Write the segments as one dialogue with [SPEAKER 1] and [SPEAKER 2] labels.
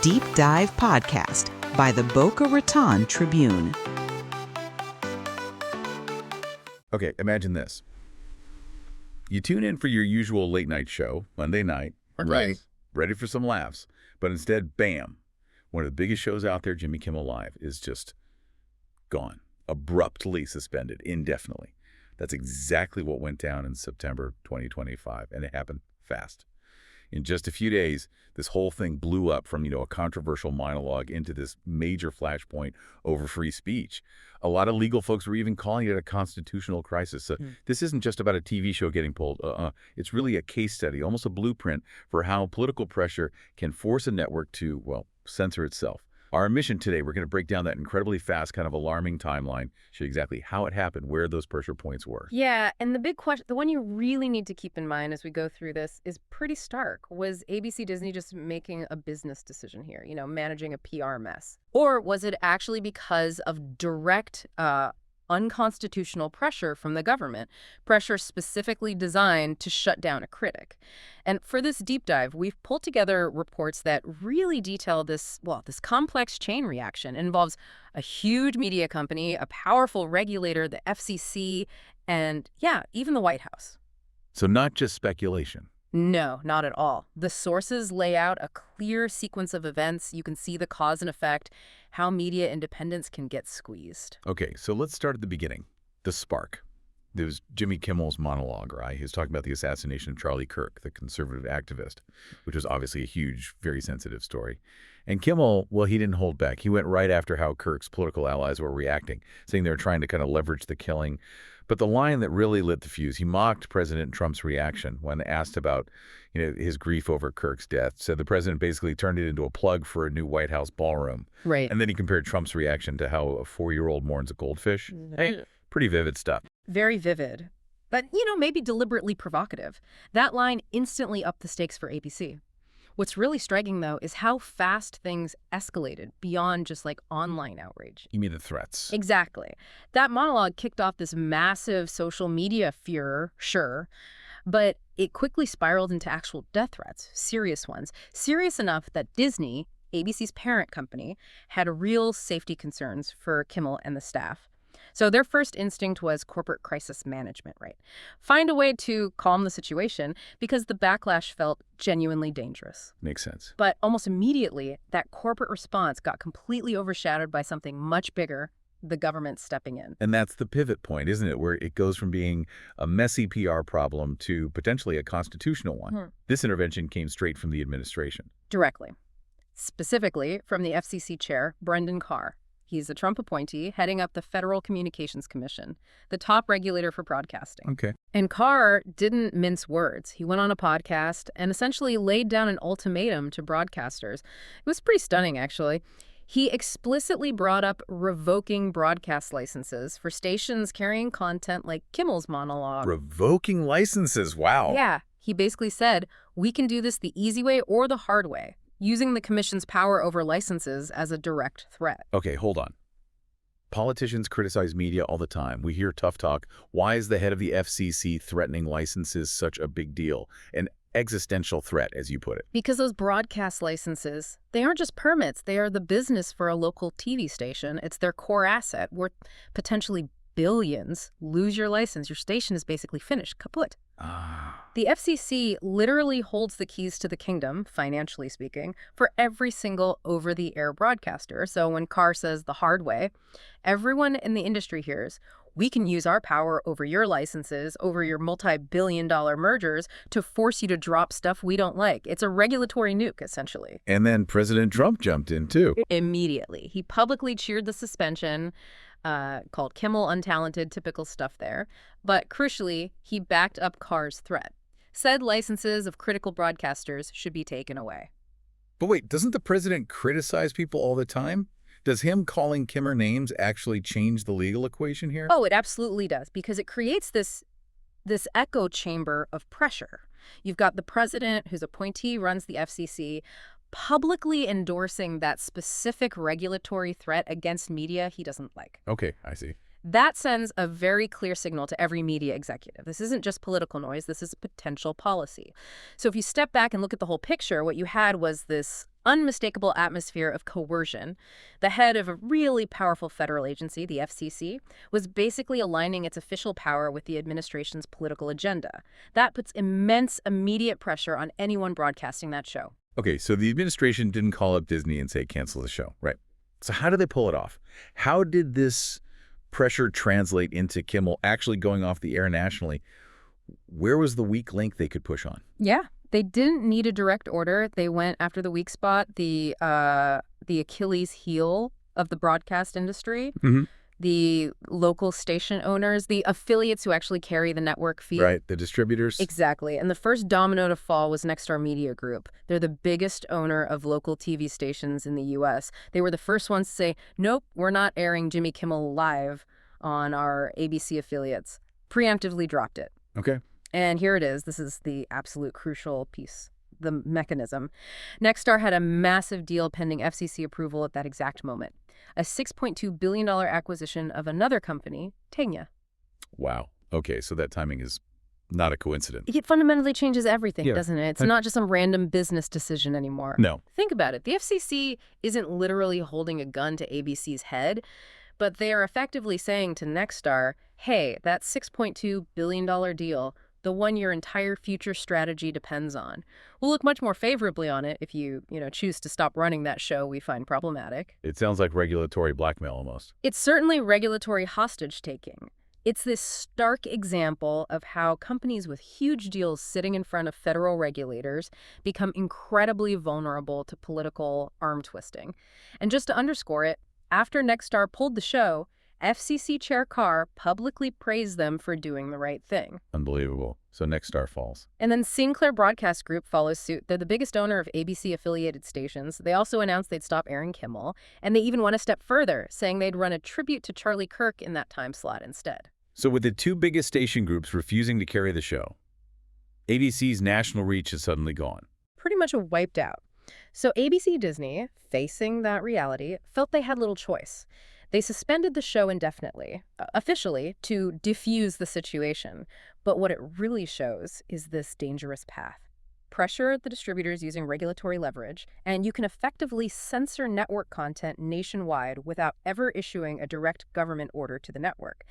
[SPEAKER 1] Deep Dive Podcast by the Boca Raton Tribune.
[SPEAKER 2] Okay, imagine this. You tune in for your usual late night show, Monday night,
[SPEAKER 3] Right.
[SPEAKER 2] ready for some laughs, but instead, bam, one of the biggest shows out there, Jimmy Kimmel Live, is just gone, abruptly suspended, indefinitely. That's exactly what went down in September 2025, and it happened fast. In just a few days, this whole thing blew up from, a controversial monologue into this major flashpoint over free speech. A lot of legal folks were even calling it a constitutional crisis. So this isn't just about a TV show getting pulled. It's really a case study, almost a blueprint for how political pressure can force a network to, censor itself. Our mission today, we're going to break down that incredibly fast, kind of alarming timeline, show you exactly how it happened, where those pressure points were.
[SPEAKER 3] Yeah, and the big question, the one you really need to keep in mind as we go through this is pretty stark. Was ABC Disney just making a business decision here, managing a PR mess? Or was it actually because of direct unconstitutional pressure from the government, pressure specifically designed to shut down a critic? And for this deep dive, we've pulled together reports that really detail this complex chain reaction. It involves a huge media company, a powerful regulator, the FCC, and even the White House.
[SPEAKER 2] So not just speculation.
[SPEAKER 3] No, not at all. The sources lay out a clear sequence of events. You can see the cause and effect, how media independence can get squeezed.
[SPEAKER 2] Okay, so let's start at the beginning. The spark. There was Jimmy Kimmel's monologue, right? He was talking about the assassination of Charlie Kirk, the conservative activist, which was obviously a huge, very sensitive story. And Kimmel, he didn't hold back. He went right after how Kirk's political allies were reacting, saying they were trying to kind of leverage the killing. But the line that really lit the fuse, he mocked President Trump's reaction when asked about, his grief over Kirk's death. Said the president basically turned it into a plug for a new White House ballroom.
[SPEAKER 3] Right.
[SPEAKER 2] And then he compared Trump's reaction to how a 4-year-old mourns a goldfish. Hey, pretty vivid stuff.
[SPEAKER 3] Very vivid. But, maybe deliberately provocative. That line instantly upped the stakes for ABC. What's really striking, though, is how fast things escalated beyond just online outrage.
[SPEAKER 2] You mean the threats?
[SPEAKER 3] Exactly. That monologue kicked off this massive social media furor, sure, but it quickly spiraled into actual death threats, serious ones. Serious enough that Disney, ABC's parent company, had real safety concerns for Kimmel and the staff. So their first instinct was corporate crisis management, right? Find a way to calm the situation because the backlash felt genuinely dangerous.
[SPEAKER 2] Makes sense.
[SPEAKER 3] But almost immediately, that corporate response got completely overshadowed by something much bigger, the government stepping in.
[SPEAKER 2] And that's the pivot point, isn't it? Where it goes from being a messy PR problem to potentially a constitutional one. This intervention came straight from the administration.
[SPEAKER 3] Directly. Specifically from the FCC chair, Brendan Carr. He's a Trump appointee heading up the Federal Communications Commission, the top regulator for broadcasting.
[SPEAKER 2] Okay.
[SPEAKER 3] And Carr didn't mince words. He went on a podcast and essentially laid down an ultimatum to broadcasters. It was pretty stunning, actually. He explicitly brought up revoking broadcast licenses for stations carrying content like Kimmel's monologue.
[SPEAKER 2] Revoking licenses, wow.
[SPEAKER 3] Yeah, he basically said, we can do this the easy way or the hard way, using the commission's power over licenses as a direct threat.
[SPEAKER 2] Okay, hold on. Politicians criticize media all the time. We hear tough talk. Why is the head of the FCC threatening licenses such a big deal? An existential threat, as you put it.
[SPEAKER 3] Because those broadcast licenses, they aren't just permits. They are the business for a local TV station. It's their core asset worth potentially billions. Lose your license, your station is basically finished, kaput. The FCC literally holds the keys to the kingdom, financially speaking, for every single over-the-air broadcaster. So when Carr says the hard way, everyone in the industry hears, we can use our power over your licenses, over your multi-billion-dollar mergers to force you to drop stuff we don't like. It's a regulatory nuke, essentially.
[SPEAKER 2] And then President Trump jumped in, too.
[SPEAKER 3] Immediately. He publicly cheered the suspension, called Kimmel untalented, typical stuff there. But crucially, he backed up Carr's threat. Said licenses of critical broadcasters should be taken away.
[SPEAKER 2] But wait, doesn't the president criticize people all the time? Does him calling Kimmel names actually change the legal equation here?
[SPEAKER 3] Oh, it absolutely does, because it creates this echo chamber of pressure. You've got the president, whose appointee runs the FCC, publicly endorsing that specific regulatory threat against media he doesn't like.
[SPEAKER 2] Okay, I see.
[SPEAKER 3] That sends a very clear signal to every media executive. This isn't just political noise, this is a potential policy. So if you step back and look at the whole picture, what you had was this unmistakable atmosphere of coercion. The head of a really powerful federal agency, the FCC, was basically aligning its official power with the administration's political agenda. That puts immense immediate pressure on anyone broadcasting that show.
[SPEAKER 2] Okay, so the administration didn't call up Disney and say cancel the show, right? So how did they pull it off? How did this pressure translate into Kimmel actually going off the air nationally? Where was the weak link they could push on?
[SPEAKER 3] Yeah, they didn't need a direct order. They went after the weak spot, the Achilles heel of the broadcast industry, the local station owners, the affiliates who actually carry the network feed.
[SPEAKER 2] Right, the distributors.
[SPEAKER 3] Exactly. And the first domino to fall was Nexstar Media Group. They're the biggest owner of local TV stations in the U.S. They were the first ones to say, nope, we're not airing Jimmy Kimmel Live on our ABC affiliates. Preemptively dropped it.
[SPEAKER 2] Okay.
[SPEAKER 3] And here it is. This is the absolute crucial piece, the mechanism. Nexstar had a massive deal pending FCC approval at that exact moment. A $6.2 billion acquisition of another company, Tegna.
[SPEAKER 2] Wow. Okay, so that timing is not a coincidence.
[SPEAKER 3] It fundamentally changes everything, doesn't it? It's not just some random business decision anymore.
[SPEAKER 2] No.
[SPEAKER 3] Think about it. The FCC isn't literally holding a gun to ABC's head, but they are effectively saying to Nexstar, hey, that $6.2 billion deal, the one your entire future strategy depends on. We'll look much more favorably on it if you choose to stop running that show we find problematic.
[SPEAKER 2] It sounds like regulatory blackmail almost.
[SPEAKER 3] It's certainly regulatory hostage-taking. It's this stark example of how companies with huge deals sitting in front of federal regulators become incredibly vulnerable to political arm twisting. And just to underscore it, after Nexstar pulled the show, FCC Chair Carr publicly praised them for doing the right thing.
[SPEAKER 2] Unbelievable. So Nexstar falls.
[SPEAKER 3] And then Sinclair Broadcast Group follows suit. They're the biggest owner of ABC-affiliated stations. They also announced they'd stop airing Kimmel, and they even went a step further, saying they'd run a tribute to Charlie Kirk in that time slot instead.
[SPEAKER 2] So with the two biggest station groups refusing to carry the show, ABC's national reach is suddenly gone.
[SPEAKER 3] Pretty much wiped out. So ABC Disney, facing that reality, felt they had little choice. They suspended the show indefinitely, officially, to defuse the situation. But what it really shows is this dangerous path. Pressure the distributors using regulatory leverage, and you can effectively censor network content nationwide without ever issuing a direct government order to the network.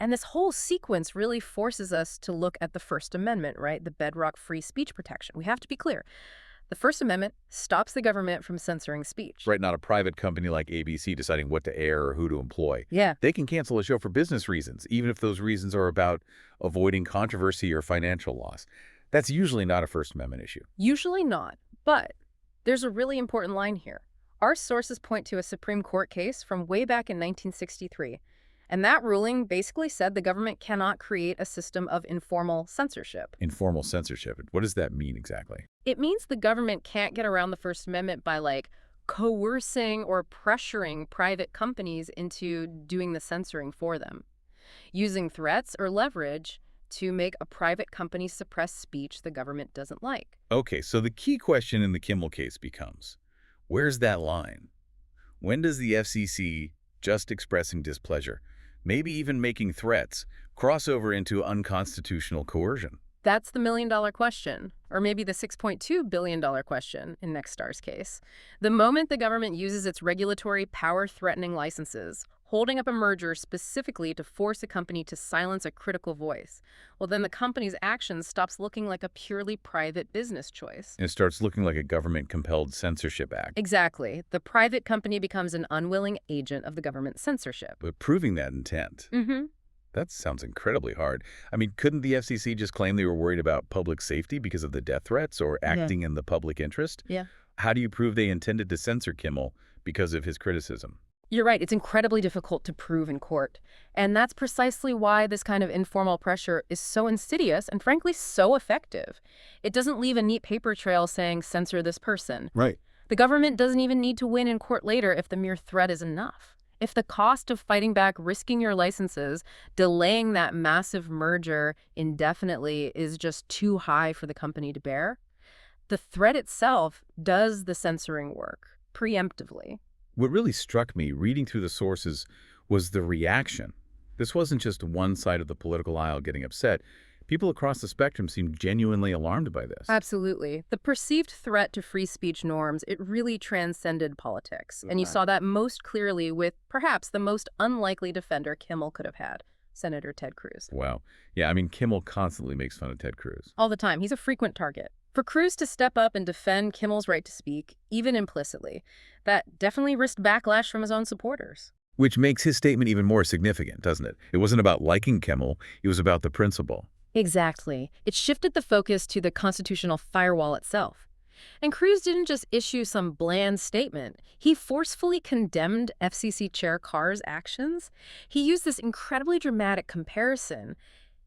[SPEAKER 3] And this whole sequence really forces us to look at the First Amendment, right? The bedrock free speech protection. We have to be clear. The First Amendment stops the government from censoring speech.
[SPEAKER 2] Right, not a private company like ABC deciding what to air or who to employ.
[SPEAKER 3] Yeah.
[SPEAKER 2] They can cancel a show for business reasons, even if those reasons are about avoiding controversy or financial loss. That's usually not a First Amendment issue.
[SPEAKER 3] Usually not, but there's a really important line here. Our sources point to a Supreme Court case from way back in 1963. And that ruling basically said the government cannot create a system of informal censorship.
[SPEAKER 2] Informal censorship. What does that mean exactly?
[SPEAKER 3] It means the government can't get around the First Amendment by, coercing or pressuring private companies into doing the censoring for them, using threats or leverage to make a private company suppress speech the government doesn't like.
[SPEAKER 2] Okay, so the key question in the Kimmel case becomes, where's that line? When does the FCC, just expressing displeasure, maybe even making threats, cross over into unconstitutional coercion?
[SPEAKER 3] That's the million-dollar question, or maybe the $6.2 billion question in Nexstar's case. The moment the government uses its regulatory power-threatening licenses, holding up a merger specifically to force a company to silence a critical voice, well, then the company's action stops looking like a purely private business choice.
[SPEAKER 2] And it starts looking like a government-compelled censorship act.
[SPEAKER 3] Exactly. The private company becomes an unwilling agent of the government censorship.
[SPEAKER 2] But proving that intent, that sounds incredibly hard. I mean, couldn't the FCC just claim they were worried about public safety because of the death threats or acting in the public interest?
[SPEAKER 3] Yeah.
[SPEAKER 2] How do you prove they intended to censor Kimmel because of his criticism?
[SPEAKER 3] You're right. It's incredibly difficult to prove in court. And that's precisely why this kind of informal pressure is so insidious and, frankly, so effective. It doesn't leave a neat paper trail saying, censor this person.
[SPEAKER 2] Right.
[SPEAKER 3] The government doesn't even need to win in court later if the mere threat is enough. If the cost of fighting back, risking your licenses, delaying that massive merger indefinitely is just too high for the company to bear, the threat itself does the censoring work preemptively.
[SPEAKER 2] What really struck me reading through the sources was the reaction. This wasn't just one side of the political aisle getting upset. People across the spectrum seem genuinely alarmed by this.
[SPEAKER 3] Absolutely. The perceived threat to free speech norms, it really transcended politics. And you saw that most clearly with perhaps the most unlikely defender Kimmel could have had, Senator Ted Cruz.
[SPEAKER 2] Wow. Yeah, I mean, Kimmel constantly makes fun of Ted Cruz.
[SPEAKER 3] All the time. He's a frequent target. For Cruz to step up and defend Kimmel's right to speak, even implicitly, that definitely risked backlash from his own supporters.
[SPEAKER 2] Which makes his statement even more significant, doesn't it? It wasn't about liking Kimmel, it was about the principle.
[SPEAKER 3] Exactly. It shifted the focus to the constitutional firewall itself. And Cruz didn't just issue some bland statement. He forcefully condemned FCC Chair Carr's actions. He used this incredibly dramatic comparison.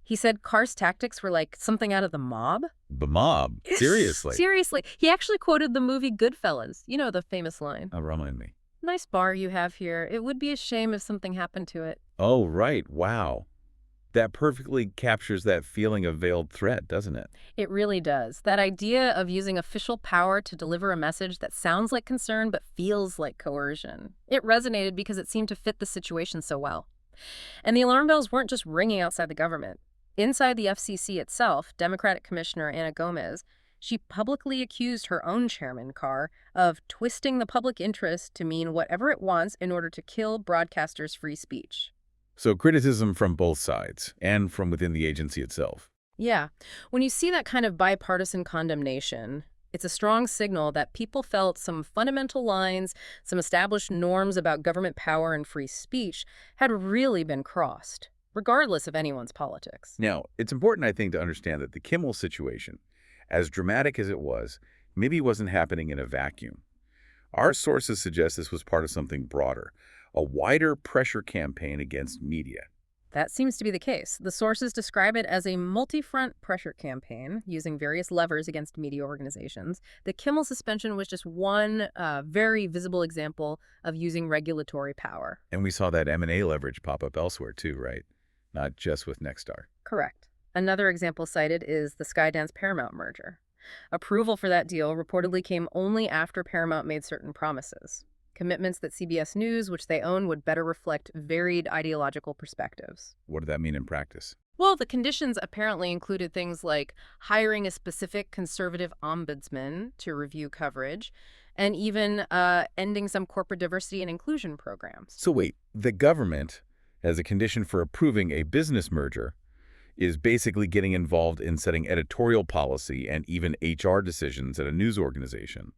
[SPEAKER 3] He said Carr's tactics were like something out of the mob.
[SPEAKER 2] The mob? Seriously?
[SPEAKER 3] Seriously. He actually quoted the movie Goodfellas. You know the famous line.
[SPEAKER 2] Remind me.
[SPEAKER 3] Nice bar you have here. It would be a shame if something happened to it.
[SPEAKER 2] Oh, right. Wow. That perfectly captures that feeling of veiled threat, doesn't it?
[SPEAKER 3] It really does. That idea of using official power to deliver a message that sounds like concern but feels like coercion. It resonated because it seemed to fit the situation so well. And the alarm bells weren't just ringing outside the government. Inside the FCC itself, Democratic Commissioner Ana Gomez, she publicly accused her own chairman, Carr, of twisting the public interest to mean whatever it wants in order to kill broadcasters' free speech.
[SPEAKER 2] So criticism from both sides and from within the agency itself.
[SPEAKER 3] Yeah. When you see that kind of bipartisan condemnation, it's a strong signal that people felt some fundamental lines, some established norms about government power and free speech had really been crossed, regardless of anyone's politics.
[SPEAKER 2] Now, it's important, I think, to understand that the Kimmel situation, as dramatic as it was, maybe wasn't happening in a vacuum. Our sources suggest this was part of something broader, a wider pressure campaign against media.
[SPEAKER 3] That seems to be the case. The sources describe it as a multi-front pressure campaign using various levers against media organizations. The Kimmel suspension was just one very visible example of using regulatory power.
[SPEAKER 2] And we saw that M&A leverage pop up elsewhere too, right? Not just with Nexstar.
[SPEAKER 3] Correct. Another example cited is the Skydance-Paramount merger. Approval for that deal reportedly came only after Paramount made certain promises. Commitments that CBS News, which they own, would better reflect varied ideological perspectives.
[SPEAKER 2] What did that mean in practice?
[SPEAKER 3] Well, the conditions apparently included things like hiring a specific conservative ombudsman to review coverage, and even ending some corporate diversity and inclusion programs.
[SPEAKER 2] So wait, the government, as a condition for approving a business merger, is basically getting involved in setting editorial policy and even HR decisions at a news organization.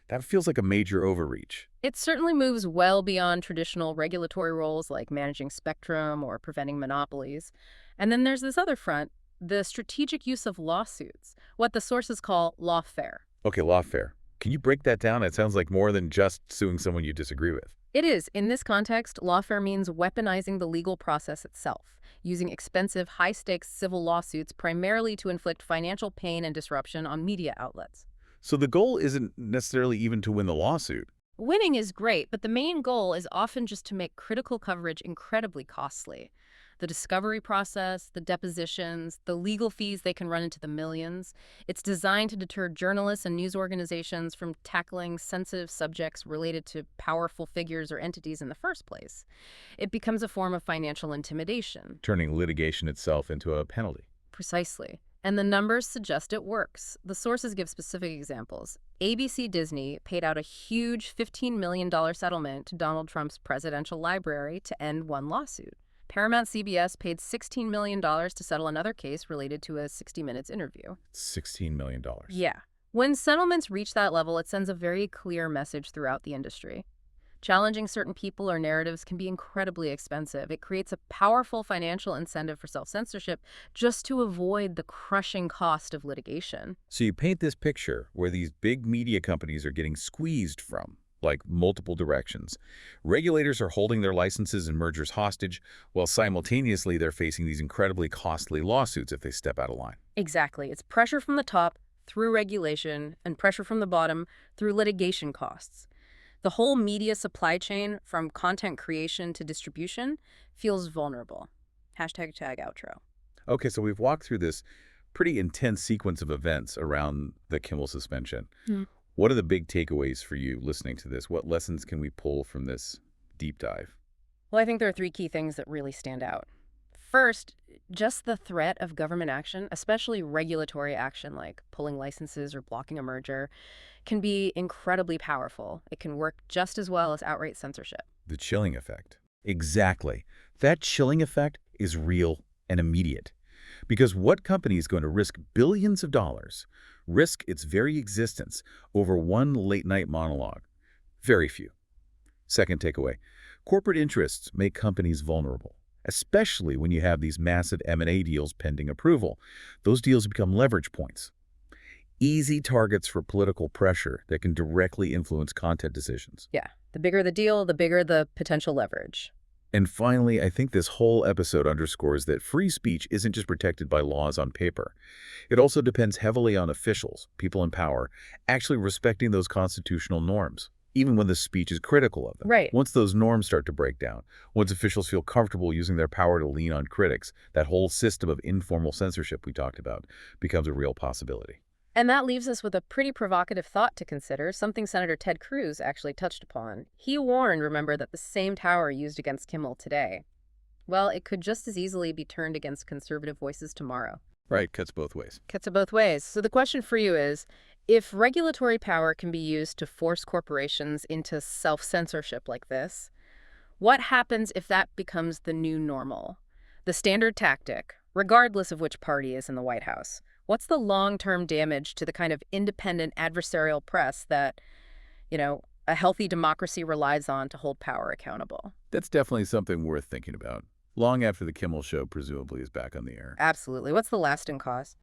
[SPEAKER 2] That feels like a major overreach.
[SPEAKER 3] It certainly moves well beyond traditional regulatory roles like managing spectrum or preventing monopolies. And then there's this other front, the strategic use of lawsuits, what the sources call lawfare.
[SPEAKER 2] Okay, lawfare. Can you break that down? It sounds like more than just suing someone you disagree with.
[SPEAKER 3] It is. In this context, lawfare means weaponizing the legal process itself, using expensive, high-stakes civil lawsuits primarily to inflict financial pain and disruption on media outlets.
[SPEAKER 2] So the goal isn't necessarily even to win the lawsuit.
[SPEAKER 3] Winning is great, but the main goal is often just to make critical coverage incredibly costly. The discovery process, the depositions, the legal fees, they can run into the millions. It's designed to deter journalists and news organizations from tackling sensitive subjects related to powerful figures or entities in the first place. It becomes a form of financial intimidation.
[SPEAKER 2] Turning litigation itself into a penalty.
[SPEAKER 3] Precisely. And the numbers suggest it works. The sources give specific examples. ABC Disney paid out a huge $15 million settlement to Donald Trump's presidential library to end one lawsuit. Paramount CBS paid $16 million to settle another case related to a 60 Minutes interview.
[SPEAKER 2] $16 million.
[SPEAKER 3] Yeah. When settlements reach that level, it sends a very clear message throughout the industry. Challenging certain people or narratives can be incredibly expensive. It creates a powerful financial incentive for self-censorship just to avoid the crushing cost of litigation.
[SPEAKER 2] So you paint this picture where these big media companies are getting squeezed from, like multiple directions. Regulators are holding their licenses and mergers hostage, while simultaneously they're facing these incredibly costly lawsuits if they step out of line.
[SPEAKER 3] Exactly. It's pressure from the top through regulation and pressure from the bottom through litigation costs. The whole media supply chain, from content creation to distribution, feels vulnerable. #outro.
[SPEAKER 2] Okay, so we've walked through this pretty intense sequence of events around the Kimmel suspension. What are the big takeaways for you listening to this? What lessons can we pull from this deep dive?
[SPEAKER 3] Well, I think there are three key things that really stand out. First, just the threat of government action, especially regulatory action like pulling licenses or blocking a merger, can be incredibly powerful. It can work just as well as outright censorship.
[SPEAKER 2] The chilling effect. Exactly. That chilling effect is real and immediate. Because what company is going to risk billions of dollars, risk its very existence over one late-night monologue? Very few. Second takeaway, corporate interests make companies vulnerable, especially when you have these massive M&A deals pending approval. Those deals become leverage points. Easy targets for political pressure that can directly influence content decisions.
[SPEAKER 3] Yeah, the bigger the deal, the bigger the potential leverage.
[SPEAKER 2] And finally, I think this whole episode underscores that free speech isn't just protected by laws on paper. It also depends heavily on officials, people in power, actually respecting those constitutional norms, even when the speech is critical of them.
[SPEAKER 3] Right.
[SPEAKER 2] Once those norms start to break down, once officials feel comfortable using their power to lean on critics, that whole system of informal censorship we talked about becomes a real possibility.
[SPEAKER 3] And that leaves us with a pretty provocative thought to consider, something Senator Ted Cruz actually touched upon. He warned, remember, that the same tower used against Kimmel today, well, it could just as easily be turned against conservative voices tomorrow.
[SPEAKER 2] Right, cuts both ways.
[SPEAKER 3] Cuts it both ways. So the question for you is, if regulatory power can be used to force corporations into self-censorship like this, what happens if that becomes the new normal? The standard tactic, regardless of which party is in the White House. What's the long-term damage to the kind of independent adversarial press that, a healthy democracy relies on to hold power accountable?
[SPEAKER 2] That's definitely something worth thinking about, long after the Kimmel show presumably is back on the air.
[SPEAKER 3] Absolutely. What's the lasting cost?